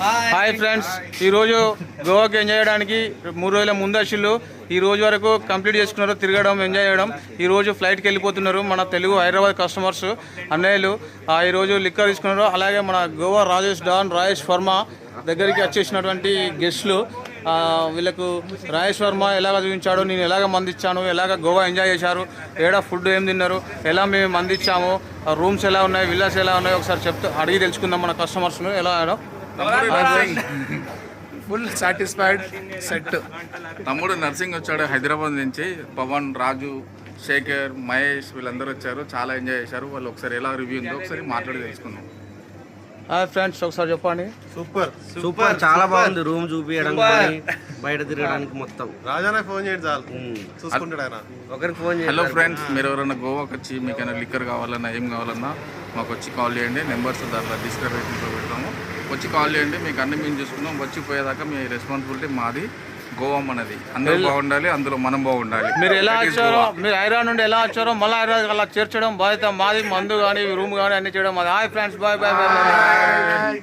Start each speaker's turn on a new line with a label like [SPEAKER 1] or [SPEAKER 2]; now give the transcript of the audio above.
[SPEAKER 1] Hi friends, ఈరోజు గోవాకి enjoy చేయడానికి 3 రోజుల ముందు వచ్చిళ్ళు. ఈ రోజు వరకు కంప్లీట్ చేసుకున్నారు, తిరగడం, ఎంజాయ్ చేయడం. ఈరోజు ఫ్లైట్కి వెళ్ళిపోతున్నారు మన తెలుగు హైదరాబాద్ కస్టమర్స్ అన్నయ్యలు. ఈరోజు లిక్కర్ తీసుకున్నారు. అలాగే మన గోవా రాజేష్ వర్మ దగ్గరికి వచ్చేసినటువంటి గెస్ట్లు. వీళ్ళకు రాజేష్ వర్మ ఎలాగ చూపించాడు, నేను ఎలాగ మందిచ్చాను, ఎలాగ గోవా ఎంజాయ్ చేశారు, ఏడా ఫుడ్ ఏం తిన్నారు, ఎలా మేము మందిచ్చాము, రూమ్స్ ఎలా ఉన్నాయి, విల్లాస్ ఎలా ఉన్నాయి, ఒకసారి అడిగి తెలుసుకుందాం మన కస్టమర్స్ను. ఎలా
[SPEAKER 2] ఫుల్ సాటిస్ఫైడ్ సెట్. తమ్ముడు నర్సింగ్ వచ్చాడు హైదరాబాద్ నుంచి. పవన్, రాజు, శేఖర్, మహేష్ వీళ్ళందరూ వచ్చారు, చాలా ఎంజాయ్ చేశారు. వాళ్ళు ఒకసారి ఎలా రివ్యూ ఉందో ఒకసారి మాట్లాడి తెలుసుకుందాం.
[SPEAKER 1] హాయ్ ఫ్రెండ్స్, ఒకసారి చెప్పండి.
[SPEAKER 3] సూపర్ చాలా బాగుంది. రూమ్ చూపించడం కానీ బయట తిరగడానికి మొత్తం.
[SPEAKER 4] రాజానే ఫోన్ చేయండి చాలు, చూసుకుంటాడు ఆయన.
[SPEAKER 3] ఒకరికి ఫోన్ చేయండి.
[SPEAKER 2] హలో ఫ్రెండ్స్, మీరు ఎవరైనా గోవాకి వచ్చి మీకైనా లిక్కర్ కావాలన్నా ఏం కావాలన్నా మాకు వచ్చి కాల్ చేయండి. నెంబర్స్ దాంట్లో డిస్క్రిప్షన్లో పెడతాము. వచ్చి కాల్ చేయండి, మీకు అన్ని మేము చూసుకుందాం. వచ్చిపోయేదాకా మీ రెస్పాన్సిబిలిటీ మాది. గోవా మనది, అందరూ బాగుండాలి, అందులో మనం బాగుండాలి.
[SPEAKER 1] మీరు ఎలా వచ్చారో, మీరు హైదరాబాద్ నుండి ఎలా వచ్చారో మళ్ళీ హైదరాబాద్ అలా చేర్చడం బాధ్యత మాది. మందు కానీ రూమ్ కానీ అన్ని చేయడం మాది. Hi friends, bye bye bye.